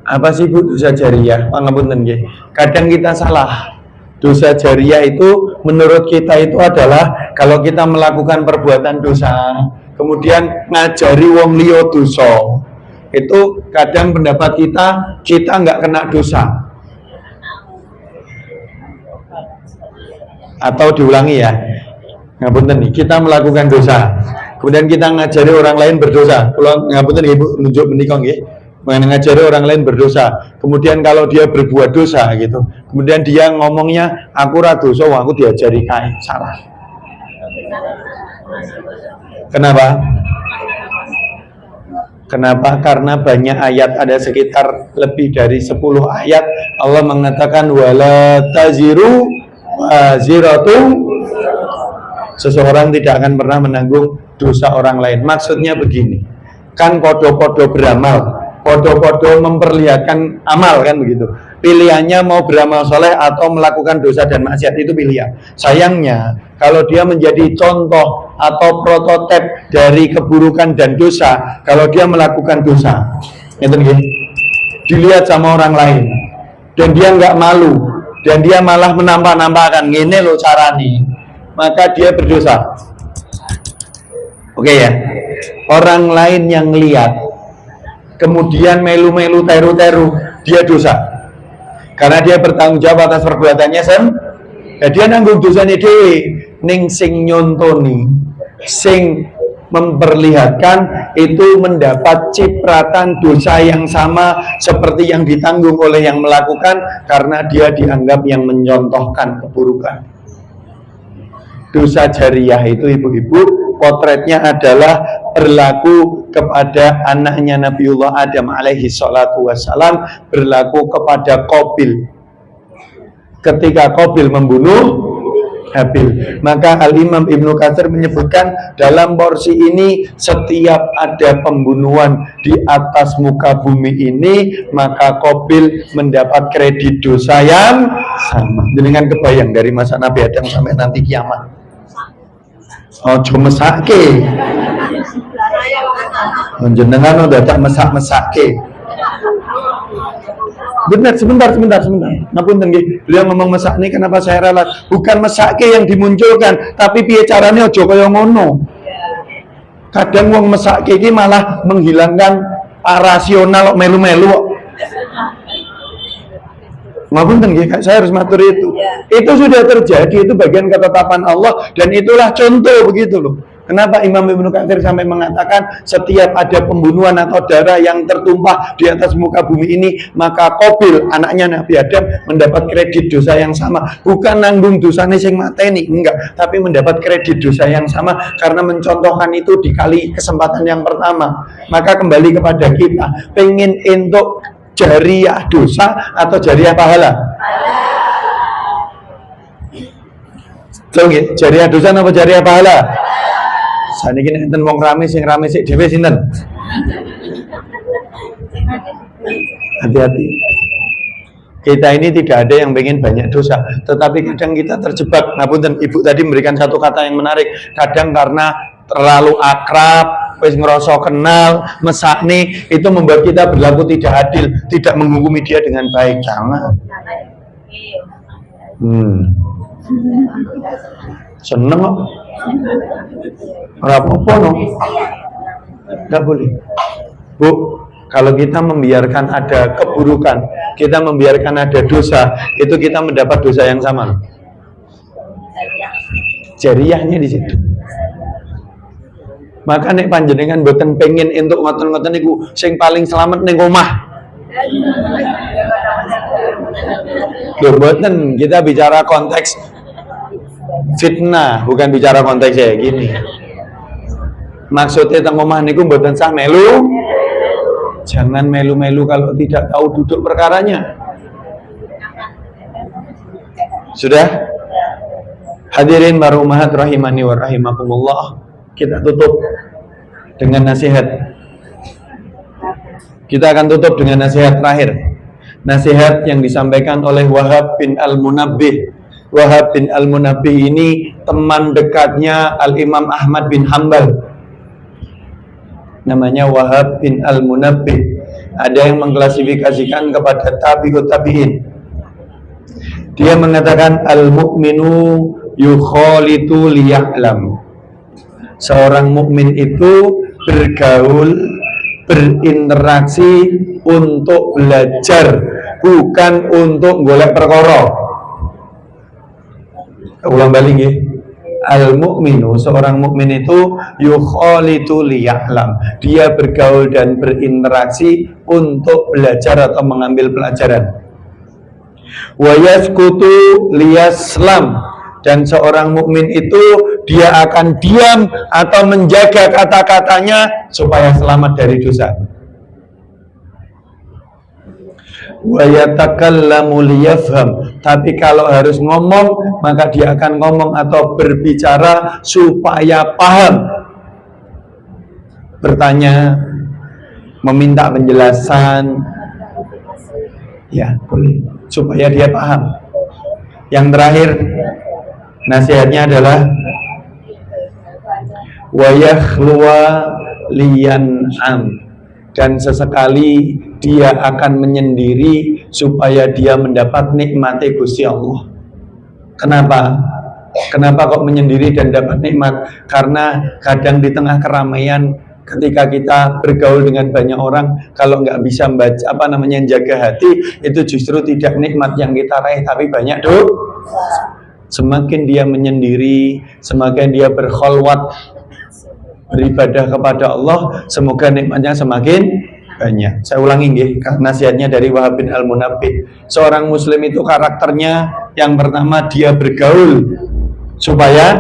Apa sih Bu dosa jariah? Pangapunten nggih. Kadang kita salah. Dosa jariah itu menurut kita itu adalah kalau kita melakukan perbuatan dosa, kemudian ngajari wong liya dosa. Itu kadang pendapat kita nggak kena dosa. Atau diulangi ya. Ngapunten nih, kita melakukan dosa. Kemudian kita ngajari orang lain berdosa. Kalau ngapunten Ibu nunjuk menika nggih. Mengajari orang lain berdosa. Kemudian kalau dia berbuat dosa gitu, kemudian dia ngomongnya aku ra dosa, aku diajari kae, salah. Kenapa? Kenapa? Karena banyak ayat, ada sekitar lebih dari 10 ayat Allah mengatakan wala taziru waziratu, seseorang tidak akan pernah menanggung dosa orang lain. Maksudnya begini, kan podo-podo beramal, podo-podo memperlihatkan amal, kan begitu. Pilihannya mau beramal soleh atau melakukan dosa dan maksiat, itu pilihan. Sayangnya kalau dia menjadi contoh atau prototip dari keburukan dan dosa, kalau dia melakukan dosa, dilihat sama orang lain dan dia nggak malu dan dia malah menambah-nambahkan, ngene lo carane, maka dia berdosa. Oke ya, orang lain yang lihat kemudian melu-melu teru-teru, dia dosa karena dia bertanggung jawab atas perbuatannya dia nanggung dosanya dhewe. Ning sing nyontoni, sing memperlihatkan itu mendapat cipratan dosa yang sama seperti yang ditanggung oleh yang melakukan, karena dia dianggap yang mencontohkan keburukan. Dosa jariah itu ibu-ibu, potretnya adalah berlaku kepada anaknya Nabiullah Adam alaihi salatu wassalam, berlaku kepada Qabil ketika Qabil membunuh Habil. Maka Al-Imam Ibnu Katsir menyebutkan dalam porsi ini, setiap ada pembunuhan di atas muka bumi ini, maka Qabil mendapat kredit dosa yang sama. Dengan kebayang dari masa Nabi Adam sampai nanti kiamat. Ojo mesake. Jenengan udah tak mesak-mesake. Benar, sebentar. Ngapunten nggih. Beliau ngomong mesak ini kenapa saya ralat? Bukan mesake yang dimunculkan, tapi piye carane aja kaya ngono. Kadang wong mesake iki malah menghilangkan rasional melu-melu. Ngapunten nggih, saya harus matur itu. Itu sudah terjadi, itu bagian ketetapan Allah dan itulah contoh begitu loh. Kenapa Imam Ibnu Katsir sampai mengatakan setiap ada pembunuhan atau darah yang tertumpah di atas muka bumi ini, maka Qabil anaknya Nabi Adam mendapat kredit dosa yang sama. Bukan nanggung dosane sing mateni, enggak, tapi mendapat kredit dosa yang sama karena mencontohkan itu dikali kesempatan yang pertama. Maka kembali kepada kita, pengen entuk jariah dosa atau jariah pahala? Jariah dosa apa jariah pahala? Saniki enten wong rame sing dhewe sinten? Hati-hati. Kita ini tidak ada yang pengen banyak dosa, tetapi kadang kita terjebak. Ngapunten, Ibu tadi memberikan satu kata yang menarik. Kadang karena terlalu akrab, wis ngerasa kenal, mesakne, itu membuat kita berlaku tidak adil, tidak menghukumi dia dengan baik. Jangan. Seneng kok. Ora apa-apa no. Enggak boleh. Bu, kalau kita membiarkan ada keburukan, kita membiarkan ada dosa, itu kita mendapat dosa yang sama. Jariahnya di situ. Maka nek panjenengan boten pengen entuk ngoten-ngoten niku, sing paling selamat ning omah. Lho boten, kita bicara konteks fitnah, bukan bicara konteks kayak gini. Maksudnya teng omah niku mboten sah melu. Jangan melu-melu kalau tidak tahu duduk perkaranya. Sudah? Hadirin para ummahat rahimani wa rahimakumullah. Kita tutup dengan nasihat. Kita akan tutup dengan nasihat terakhir. Nasihat yang disampaikan oleh Wahab bin Al-Munabbih. Wahab bin Al-Munabbih ini teman dekatnya Al-Imam Ahmad bin Hanbal. Namanya Wahab bin Al-Munabbih. Ada yang mengklasifikasikan kepada tabi'ut tabi'in. Dia mengatakan al-mu'minu yukhalitu liya'lam. Seorang mukmin itu bergaul, berinteraksi untuk belajar, bukan untuk golek perkara. Ulang balik ya. Al-mu'minu, seorang mukmin itu yukhalitu liya'lam. Dia bergaul dan berinteraksi untuk belajar atau mengambil pelajaran. Wa yaskutu liyaslam. Dan seorang mukmin itu dia akan diam atau menjaga kata-katanya supaya selamat dari dosa. Wa yatakallamu liyafham. Tapi kalau harus ngomong, maka dia akan ngomong atau berbicara supaya paham. Bertanya, meminta penjelasan, ya boleh, supaya dia paham. Yang terakhir, nasihatnya adalah wa yakhluwa liyan'am. Dan sesekali dia akan menyendiri supaya dia mendapat nikmat Gusti Allah. Kenapa? Kenapa kok menyendiri dan dapat nikmat? Karena kadang di tengah keramaian, ketika kita bergaul dengan banyak orang, kalau nggak bisa membaca jaga hati, itu justru tidak nikmat yang kita raih, tapi banyak Semakin dia menyendiri, semakin dia berkholwat, beribadah kepada Allah, semoga nikmatnya semakin banyak. Saya ulangi nggih, nasihatnya dari Wahab bin Al-Munabbih. Seorang muslim itu karakternya yang pertama dia bergaul supaya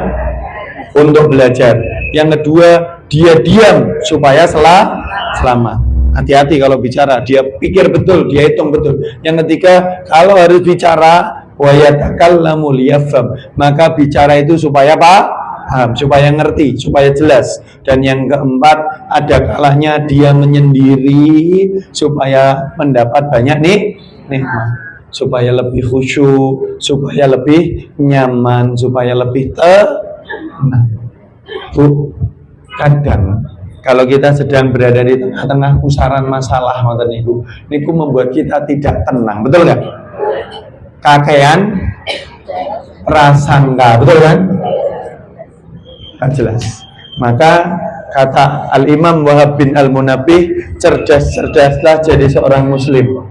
untuk belajar. Yang kedua, dia diam supaya selamat. Hati-hati kalau bicara, dia pikir betul, dia hitung betul. Yang ketiga, kalau harus bicara wa yatakallamu liyafham, maka bicara itu supaya paham, supaya ngerti, supaya jelas. Dan yang keempat, ada kalanya dia menyendiri supaya mendapat banyak nikmat, supaya lebih khusyuk, supaya lebih nyaman, supaya lebih tenang. Bu, kadang kalau kita sedang berada di tengah-tengah pusaran masalah, niku membuat kita tidak tenang, betul nggak? Kakean prasangka, betul kan? Jelas. Maka kata Al-Imam Wahab bin Al-Munabbih, cerdas-cerdaslah jadi seorang muslim.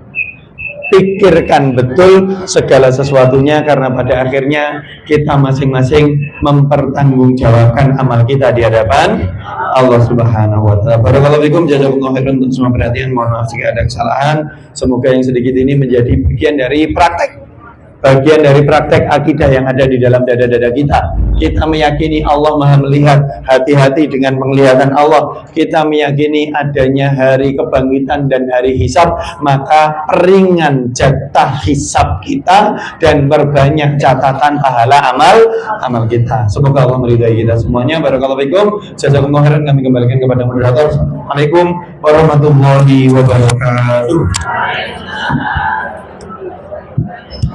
Pikirkan betul segala sesuatunya, karena pada akhirnya kita masing-masing mempertanggungjawabkan amal kita di hadapan Allah Subhanahu wa taala. Barakallahu fikum, jazakumullahu khairan untuk semua perhatian. Mohon maaf jika ada kesalahan. Semoga yang sedikit ini menjadi bagian dari praktek akidah yang ada di dalam dada-dada kita. Kita meyakini Allah Maha melihat, hati-hati dengan penglihatan Allah. Kita meyakini adanya hari kebangkitan dan hari hisab, maka ringan jatah hisab kita dan berbanyak catatan pahala amal kita. Semoga Allah meridai kita semuanya. Barakallahu fikum. Jazakumullah khairan. Kami kembalikan kepada moderator. Assalamualaikum warahmatullahi wabarakatuh.